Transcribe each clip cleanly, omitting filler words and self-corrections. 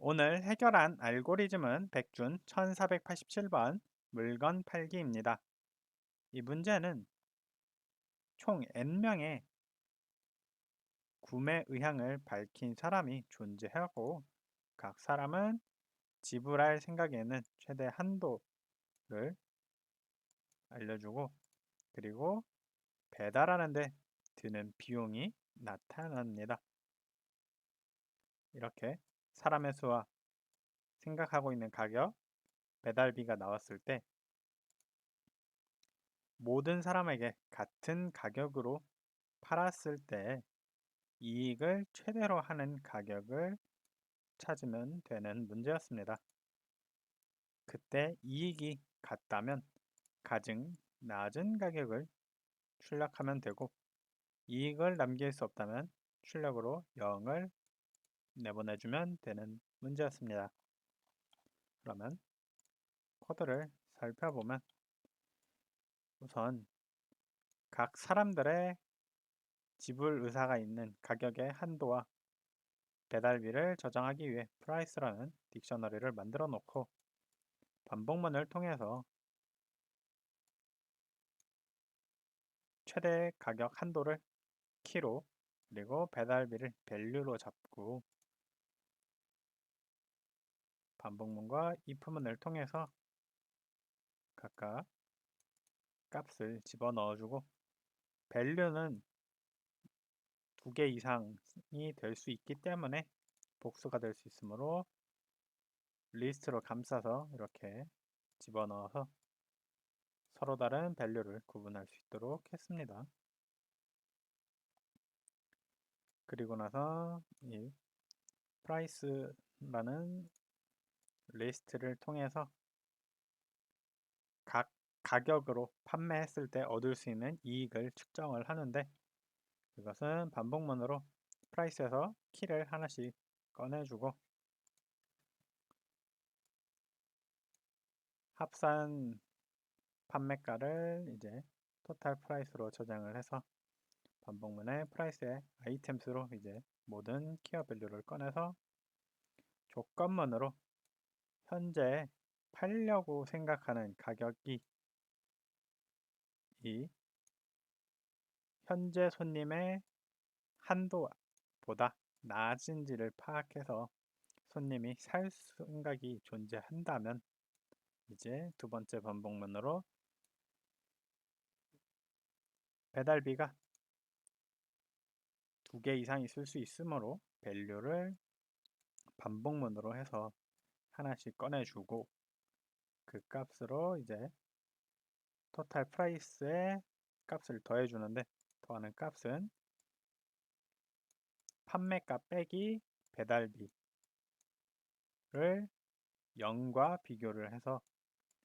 오늘 해결한 알고리즘은 백준 1487번 물건 팔기입니다. 이 문제는 총 N명의 구매 의향을 밝힌 사람이 존재하고 각 사람은 지불할 생각에는 최대 한도를 알려주고 그리고 배달하는데 드는 비용이 나타납니다. 이렇게 사람의 수와 생각하고 있는 가격, 배달비가 나왔을 때 모든 사람에게 같은 가격으로 팔았을 때 이익을 최대로 하는 가격을 찾으면 되는 문제였습니다. 그때 이익이 같다면 가장 낮은 가격을 출력하면 되고 이익을 남길 수 없다면 출력으로 0을 내보내주면 되는 문제였습니다. 그러면 코드를 살펴보면 우선 각 사람들의 지불 의사가 있는 가격의 한도와 배달비를 저장하기 위해 price라는 딕셔너리를 만들어 놓고 반복문을 통해서 최대 가격 한도를 키로 그리고 배달비를 value로 잡고 반복문과 if문을 통해서 각각 값을 집어넣어 주고 value는 2개 이상이 될 수 있기 때문에 복수가 될 수 있으므로 리스트로 감싸서 이렇게 집어넣어서 서로 다른 value를 구분할 수 있도록 했습니다. 그리고 나서 이 price라는 리스트를 통해서 각 가격으로 판매했을 때 얻을 수 있는 이익을 측정을 하는데 그것은 반복문으로 price에서 키를 하나씩 꺼내주고 합산 판매가를 이제 토탈 프라이스로 저장을 해서 반복문의 price의 아이템수로 이제 모든 키어 밸류를 꺼내서 조건문으로 현재 팔려고 생각하는 가격이 이 현재 손님의 한도보다 낮은지를 파악해서 손님이 살 생각이 존재한다면 이제 두 번째 반복문으로 배달비가 2개 이상 있을 수 있으므로 밸류를 반복문으로 해서 하나씩 꺼내주고 그 값으로 이제 토탈 프라이스의 값을 더해주는데 더하는 값은 판매가 빼기 배달비를 0과 비교를 해서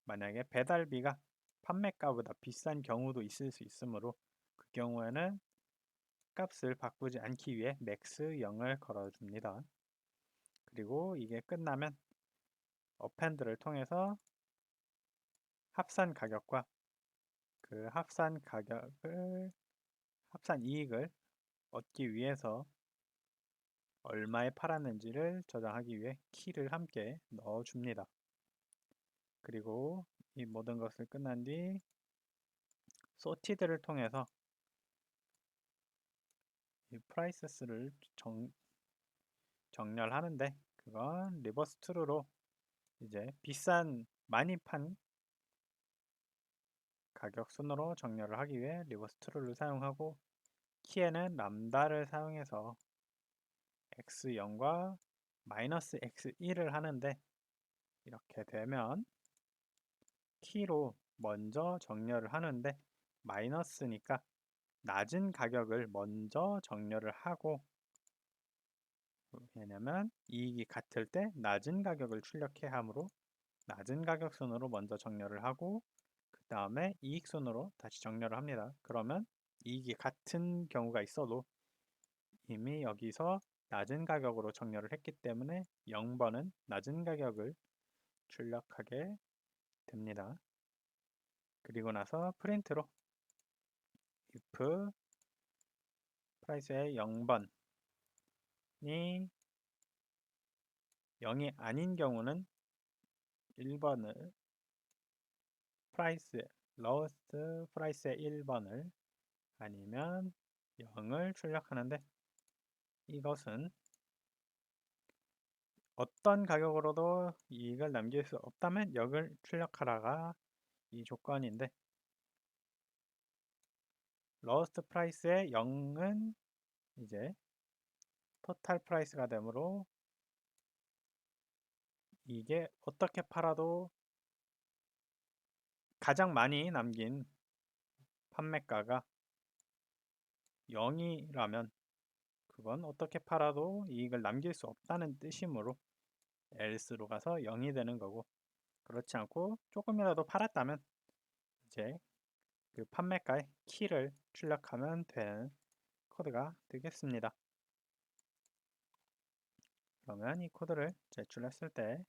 만약에 배달비가 판매가보다 비싼 경우도 있을 수 있으므로 그 경우에는 값을 바꾸지 않기 위해 max 0을 걸어줍니다. 그리고 이게 끝나면 어펜드를 통해서 합산 가격과 그 합산 이익을 얻기 위해서 얼마에 팔았는지를 저장하기 위해 키를 함께 넣어줍니다. 그리고 이 모든 것을 끝난 뒤 sorted를 통해서 이 프라이스를 정렬하는데 그건 리버스 트루로 이제 많이 판 가격 순으로 정렬을 하기 위해 리버스 트루를 사용하고 키에는 람다를 사용해서 x0과 마이너스 x1을 하는데 이렇게 되면 키로 먼저 정렬을 하는데 마이너스니까 낮은 가격을 먼저 정렬을 하고 왜냐면 이익이 같을 때 낮은 가격을 출력해야 하므로 낮은 가격 순으로 먼저 정렬을 하고 그 다음에 이익 순으로 다시 정렬을 합니다. 그러면 이익이 같은 경우가 있어도 이미 여기서 낮은 가격으로 정렬을 했기 때문에 0번은 낮은 가격을 출력하게 됩니다. 그리고 나서 프린트로 if price의 0번이 0이 아닌 경우는 1번을 프라이스, 로스트 프라이스의 1번을 아니면 0을 출력하는데, 이것은 어떤 가격으로도 이익을 남길 수 없다면 0을 출력하라가 이 조건인데, 로스트 프라이스의 0은 이제 토탈 프라이스가 되므로 이게 어떻게 팔아도 가장 많이 남긴 판매가가 0이라면 그건 어떻게 팔아도 이익을 남길 수 없다는 뜻이므로 else로 가서 0이 되는 거고, 그렇지 않고 조금이라도 팔았다면 이제 그 판매가의 키를 출력하면 되는 코드가 되겠습니다. 그러면 이 코드를 제출했을 때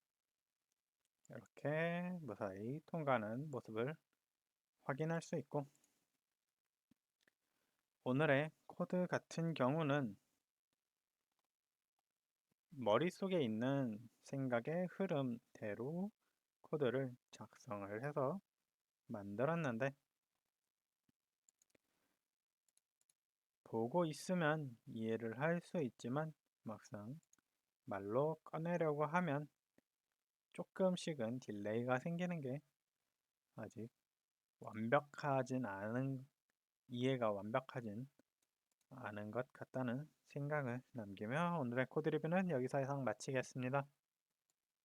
이렇게 무사히 통과하는 모습을 확인할 수 있고, 오늘의 코드 같은 경우는 머릿속에 있는 생각의 흐름대로 코드를 작성을 해서 만들었는데, 보고 있으면 이해를 할 수 있지만 막상 말로 꺼내려고 하면 조금씩은 딜레이가 생기는 게 아직 완벽하진 않은, 이해가 완벽하진 않은 것 같다는 생각을 남기며 오늘의 코드 리뷰는 여기서 이상 마치겠습니다.